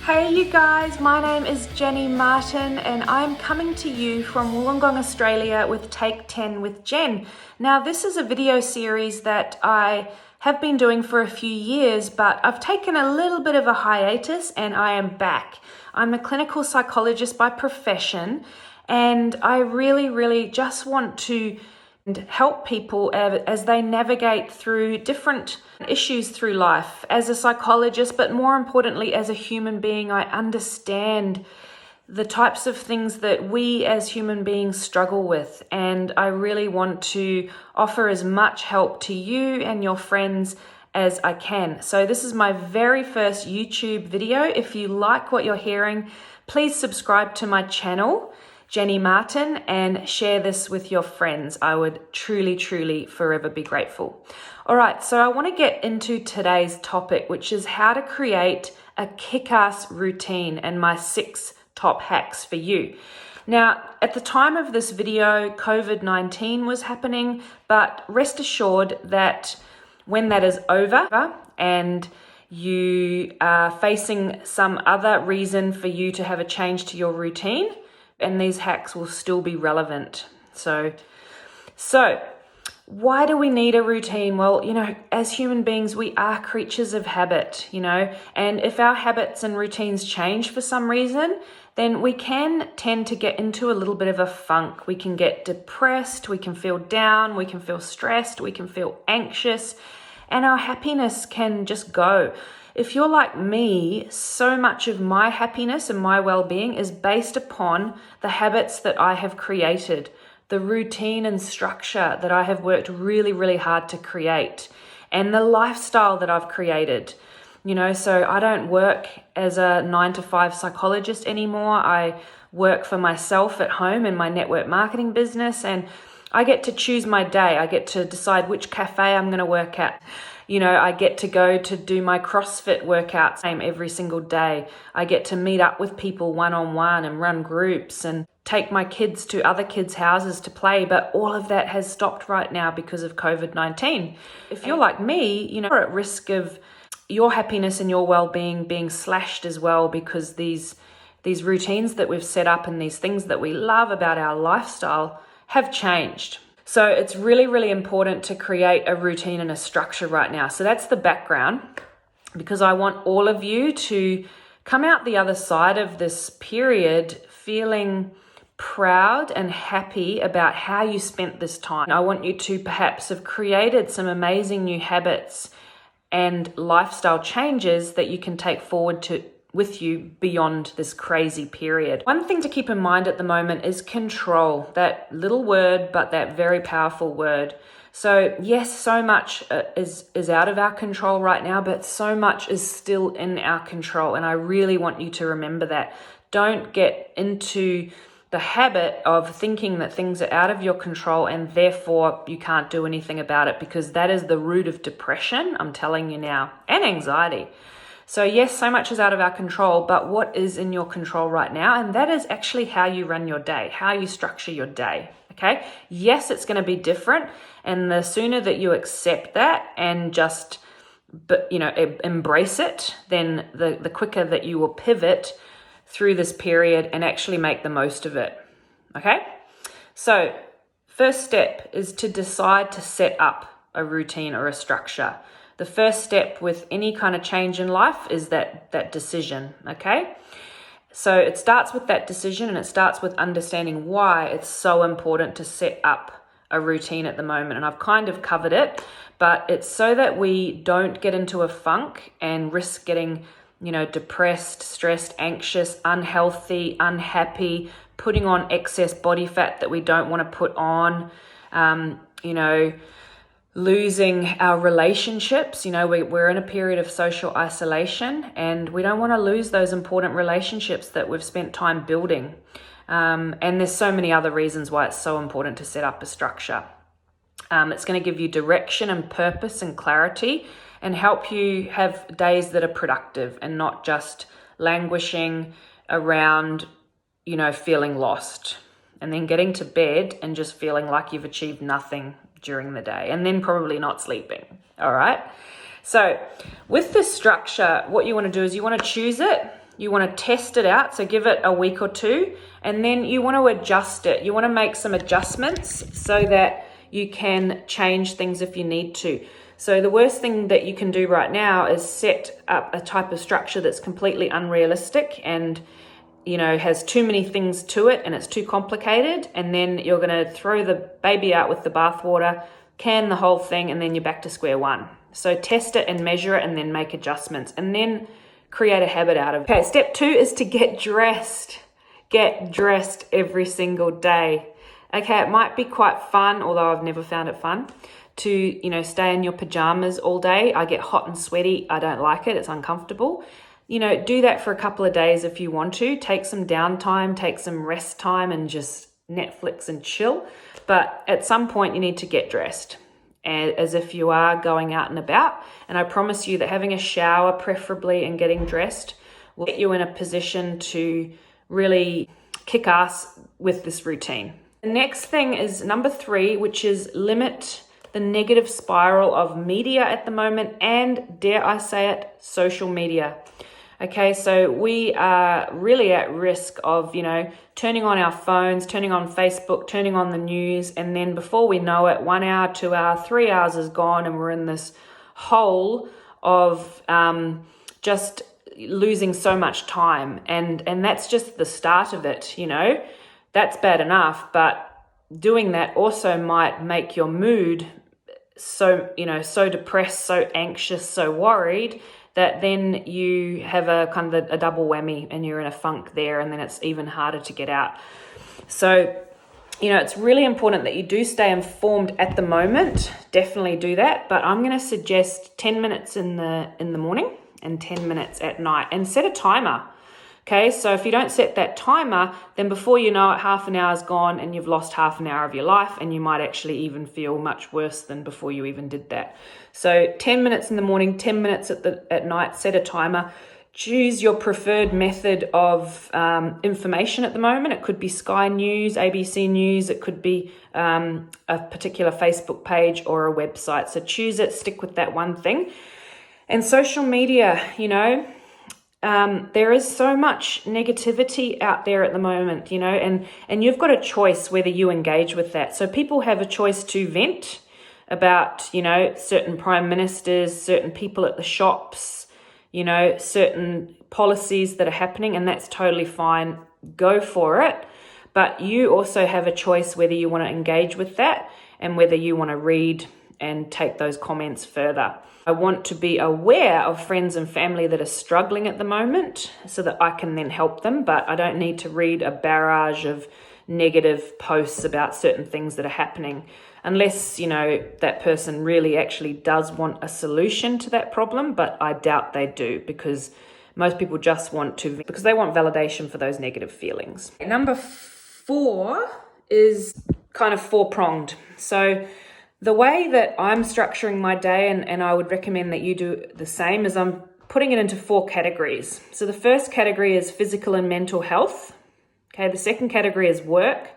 Hey you guys, my name is Jenny Martin and I'm coming to you from Wollongong, Australia with Take 10 with Jen. Now this is a video series that I have been doing for a few years, but I've taken a little bit of a hiatus and I am back. I'm a clinical psychologist by profession and I really just want to help people as they navigate through different issues through life. As a psychologist, but more importantly as a human being, I understand the types of things that we as human beings struggle with, and I really want to offer as much help to you and your friends as I can. So this is my very first YouTube video. If you like what you're hearing, please subscribe to my channel, Jenny Martin, and share this with your friends. I would truly forever be grateful. All right, so I want to get into today's topic, which is how to create a kick-ass routine and my 6 top hacks for you. Now, at the time of this video, COVID-19 was happening, but rest assured that when that is over and you are facing some other reason for you to have a change to your routine, and these hacks will still be relevant. So why do we need a routine? Well, as human beings, we are creatures of habit, and if our habits and routines change for some reason, then we can tend to get into a little bit of a funk. We can get depressed, we can feel down, we can feel stressed, we can feel anxious, and our happiness can just go. If you're like me, so much of my happiness and my well-being is based upon the habits that I have created, the routine and structure that I have worked really hard to create, and the lifestyle that I've created. So I don't work as a 9-to-5 psychologist anymore. I work for myself at home in my network marketing business, and I get to choose my day. I get to decide which cafe I'm going to work at. I get to go to do my CrossFit workouts every single day. I get to meet up with people one-on-one and run groups and take my kids to other kids' houses to play. But all of that has stopped right now because of COVID-19. If you're like me, you're at risk of your happiness and your well-being being slashed as well, because these routines that we've set up and these things that we love about our lifestyle have changed. So it's really important to create a routine and a structure right now. So that's the background, because I want all of you to come out the other side of this period feeling proud and happy about how you spent this time. I want you to perhaps have created some amazing new habits and lifestyle changes that you can take forward with you beyond this crazy period. One thing to keep in mind at the moment is control. That little word, but that very powerful word. So yes, so much is out of our control right now, but so much is still in our control. And I really want you to remember that. Don't get into the habit of thinking that things are out of your control and therefore you can't do anything about it, because that is the root of depression, I'm telling you now, and anxiety. So yes, so much is out of our control, but what is in your control right now? And that is actually how you run your day, how you structure your day, okay? Yes, it's going to be different, and the sooner that you accept that and just, embrace it, then the quicker that you will pivot through this period and actually make the most of it, okay? So first step is to decide to set up a routine or a structure. The first step with any kind of change in life is that decision, okay? So it starts with that decision, and it starts with understanding why it's so important to set up a routine at the moment. And I've kind of covered it, but it's so that we don't get into a funk and risk getting, depressed, stressed, anxious, unhealthy, unhappy, putting on excess body fat that we don't want to put on, losing our relationships. We're in a period of social isolation, and we don't want to lose those important relationships that we've spent time building. And there's so many other reasons why it's so important to set up a structure. It's going to give you direction and purpose and clarity, and help you have days that are productive and not just languishing around, feeling lost, and then getting to bed and just feeling like you've achieved nothing during the day, and then probably not sleeping. All right. So with this structure, what you want to do is you want to choose it. You want to test it out, so give it a week or two, and then you want to adjust it. You want to make some adjustments so that you can change things if you need to. So the worst thing that you can do right now is set up a type of structure that's completely unrealistic and, you know, has too many things to it and it's too complicated, and then you're going to throw the baby out with the bathwater, can the whole thing, and then you're back to square one. So test it and measure it and then make adjustments and then create a habit out of it. Okay, step 2 is to get dressed. Get dressed every single day. Okay, it might be quite fun, although I've never found it fun, to, you know, stay in your pajamas all day. I get hot and sweaty. I don't like it. It's uncomfortable. You know, do that for a couple of days if you want to. Take some downtime, take some rest time, and just Netflix and chill. But at some point you need to get dressed as if you are going out and about. And I promise you that having a shower preferably and getting dressed will get you in a position to really kick ass with this routine. The next thing is number 3, which is limit the negative spiral of media at the moment, and dare I say it, social media. Okay, so we are really at risk of, you know, turning on our phones, turning on Facebook, turning on the news, and then before we know it, 1 hour, 2 hours, 3 hours is gone, and we're in this hole of just losing so much time. And that's just the start of it, you know. That's bad enough, but doing that also might make your mood so, you know, so depressed, so anxious, so worried, that then you have a kind of a double whammy and you're in a funk there, and then it's even harder to get out. So, you know, it's really important that you do stay informed at the moment. Definitely do that. But I'm going to suggest 10 minutes in the morning and 10 minutes at night, and set a timer. Okay, so if you don't set that timer, then before you know it, half an hour's gone and you've lost half an hour of your life, and you might actually even feel much worse than before you even did that. So 10 minutes in the morning, 10 minutes at night, set a timer. Choose your preferred method of information at the moment. It could be Sky News, ABC News, it could be a particular Facebook page or a website. So choose it, stick with that one thing. And social media, you know, there is so much negativity out there at the moment, you know, and you've got a choice whether you engage with that. So people have a choice to vent about, you know, certain prime ministers, certain people at the shops, you know, certain policies that are happening, and that's totally fine. Go for it. But you also have a choice whether you want to engage with that and whether you want to read and take those comments further. I want to be aware of friends and family that are struggling at the moment so that I can then help them, but I don't need to read a barrage of negative posts about certain things that are happening unless, you know, that person really actually does want a solution to that problem, but I doubt they do, because most people just want to, because they want validation for those negative feelings. Number 4 is kind of 4-pronged. So the way that I'm structuring my day, and I would recommend that you do the same, is I'm putting it into 4 categories. So the first category is physical and mental health. Okay, the second category is work.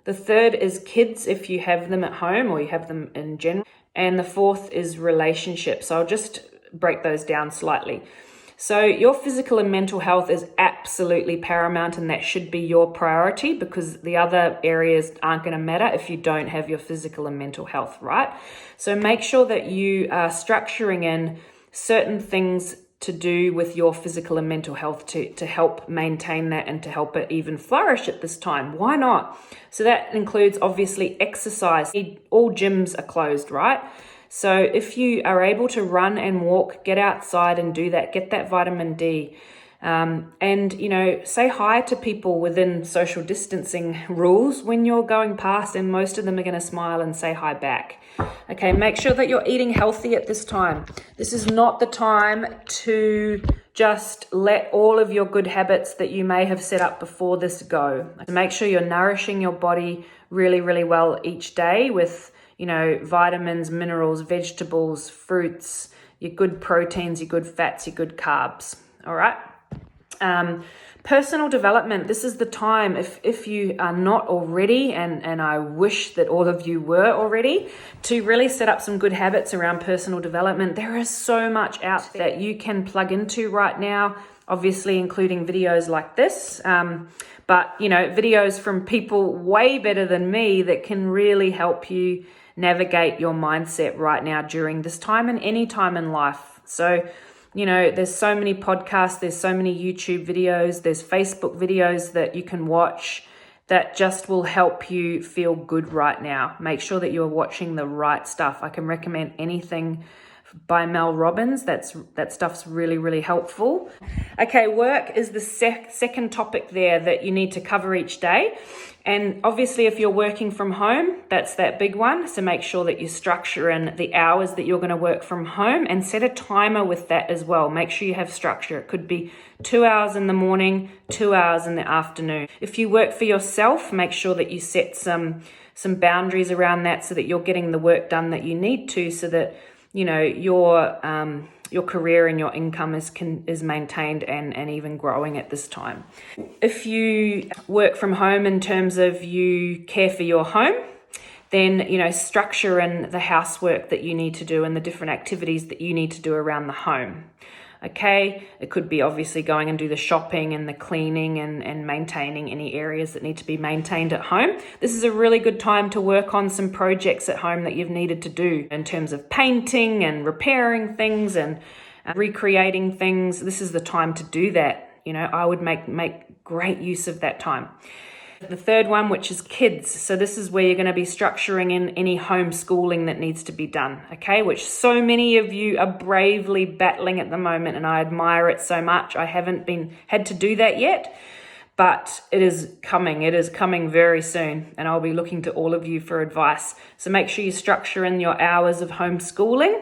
The third is kids, if you have them at home or you have them in general. And the fourth is relationships. So I'll just break those down slightly. So your physical and mental health is absolutely paramount, and that should be your priority, because the other areas aren't going to matter if you don't have your physical and mental health right. So make sure that you are structuring in certain things to do with your physical and mental health to help maintain that and to help it even flourish at this time. Why not? So that includes obviously exercise. All gyms are closed, right? So if you are able to run and walk, get outside and do that, get that vitamin D. And, you know, say hi to people within social distancing rules when you're going past, and most of them are going to smile and say hi back. Okay, make sure that you're eating healthy at this time. This is not the time to just let all of your good habits that you may have set up before this go. Make sure you're nourishing your body really, really well each day with, you know, vitamins, minerals, vegetables, fruits, your good proteins, your good fats, your good carbs. All right. Personal development, this is the time, if you are not already, and I wish that all of you were already, to really set up some good habits around personal development. There is so much out there that you can plug into right now, obviously including videos like this, but videos from people way better than me that can really help you navigate your mindset right now during this time and any time in life. So there's so many podcasts, there's so many YouTube videos, there's Facebook videos that you can watch that just will help you feel good right now. Make sure that you're watching the right stuff. I can recommend anything by Mel Robbins. That stuff's really, really helpful. Okay, work is the second topic there that you need to cover each day. And obviously, if you're working from home, that's that big one. So make sure that you structure in the hours that you're going to work from home and set a timer with that as well. Make sure you have structure. It could be 2 hours in the morning, 2 hours in the afternoon. If you work for yourself, make sure that you set some boundaries around that so that you're getting the work done that you need to, so that your career and your income is maintained and even growing at this time. If you work from home in terms of you care for your home, then structure in the housework that you need to do and the different activities that you need to do around the home. Okay, it could be obviously going and do the shopping and the cleaning and maintaining any areas that need to be maintained at home. This is a really good time to work on some projects at home that you've needed to do in terms of painting and repairing things and recreating things. This is the time to do that. I would make great use of that time. The third one, which is kids. So this is where you're going to be structuring in any homeschooling that needs to be done, okay? Which so many of you are bravely battling at the moment, and I admire it so much. I haven't had to do that yet, but it is coming. It is coming very soon, and I'll be looking to all of you for advice. So make sure you structure in your hours of homeschooling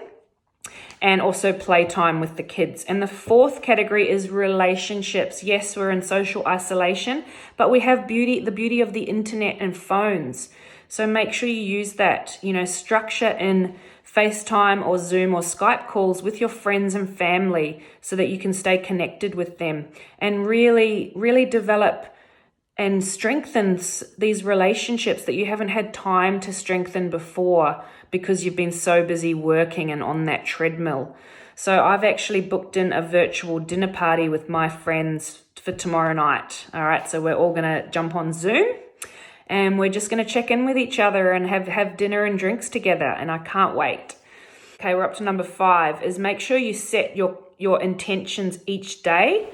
and also playtime with the kids. And the fourth category is relationships. Yes, we're in social isolation, but we have the beauty of the internet and phones. So make sure you use that, structure in FaceTime or Zoom or Skype calls with your friends and family so that you can stay connected with them and really, really develop and strengthens these relationships that you haven't had time to strengthen before because you've been so busy working and on that treadmill. So I've actually booked in a virtual dinner party with my friends for tomorrow night. All right, so we're all going to jump on Zoom and we're just going to check in with each other and have dinner and drinks together, and I can't wait. Okay, we're up to number 5 is make sure you set your intentions each day.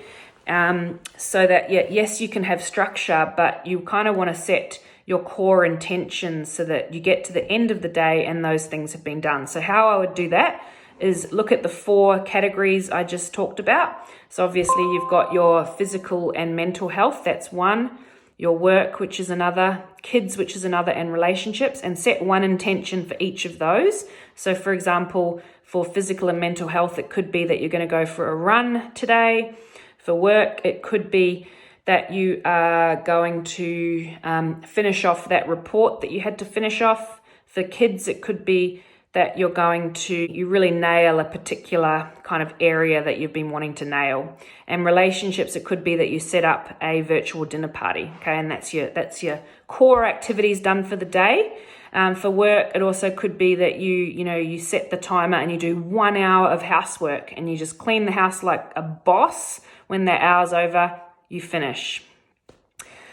So that, yes, you can have structure, but you kind of want to set your core intentions so that you get to the end of the day and those things have been done. So how I would do that is look at the 4 categories I just talked about. So obviously you've got your physical and mental health, that's one, your work, which is another, kids, which is another, and relationships, and set one intention for each of those. So for example, for physical and mental health, it could be that you're going to go for a run today. For work, it could be that you are going to finish off that report that you had to finish off. For kids, it could be that you really nail a particular kind of area that you've been wanting to nail. And relationships, it could be that you set up a virtual dinner party, okay? And that's your core activities done for the day. For work, it also could be that you set the timer and you do 1 hour of housework and you just clean the house like a boss. When that hour's over, you finish.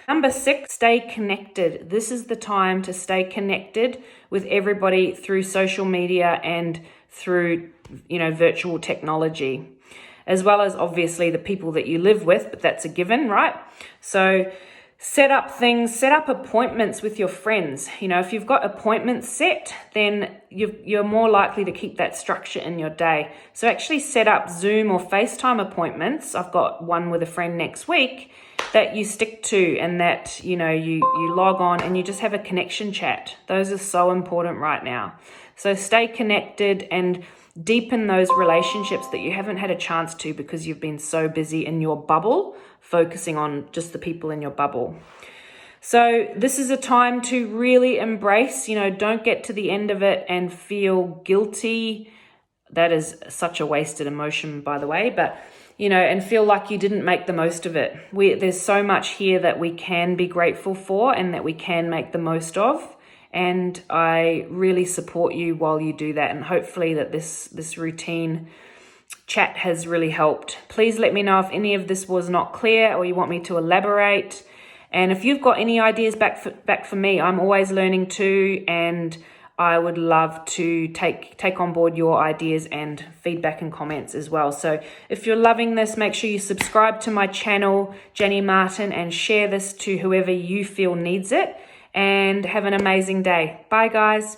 Number 6, stay connected. This is the time to stay connected with everybody through social media and through, virtual technology, as well as obviously the people that you live with, but that's a given, right? So set up appointments with your friends. If you've got appointments set, then you're more likely to keep that structure in your day. So actually set up Zoom or FaceTime appointments. I've got one with a friend next week that you stick to, and that, you log on and you just have a connection chat. Those are so important right now. So stay connected and deepen those relationships that you haven't had a chance to because you've been so busy in your bubble, focusing on just the people in your bubble. So this is a time to really embrace, don't get to the end of it and feel guilty. That is such a wasted emotion, by the way, but and feel like you didn't make the most of it. There's so much here that we can be grateful for and that we can make the most of. And I really support you while you do that. And hopefully that this routine chat has really helped. Please let me know if any of this was not clear or you want me to elaborate. And if you've got any ideas back for me, I'm always learning too, and I would love to take on board your ideas and feedback and comments as well. So if you're loving this, make sure you subscribe to my channel, Jenny Martin, and share this to whoever you feel needs it. And have an amazing day. Bye, guys.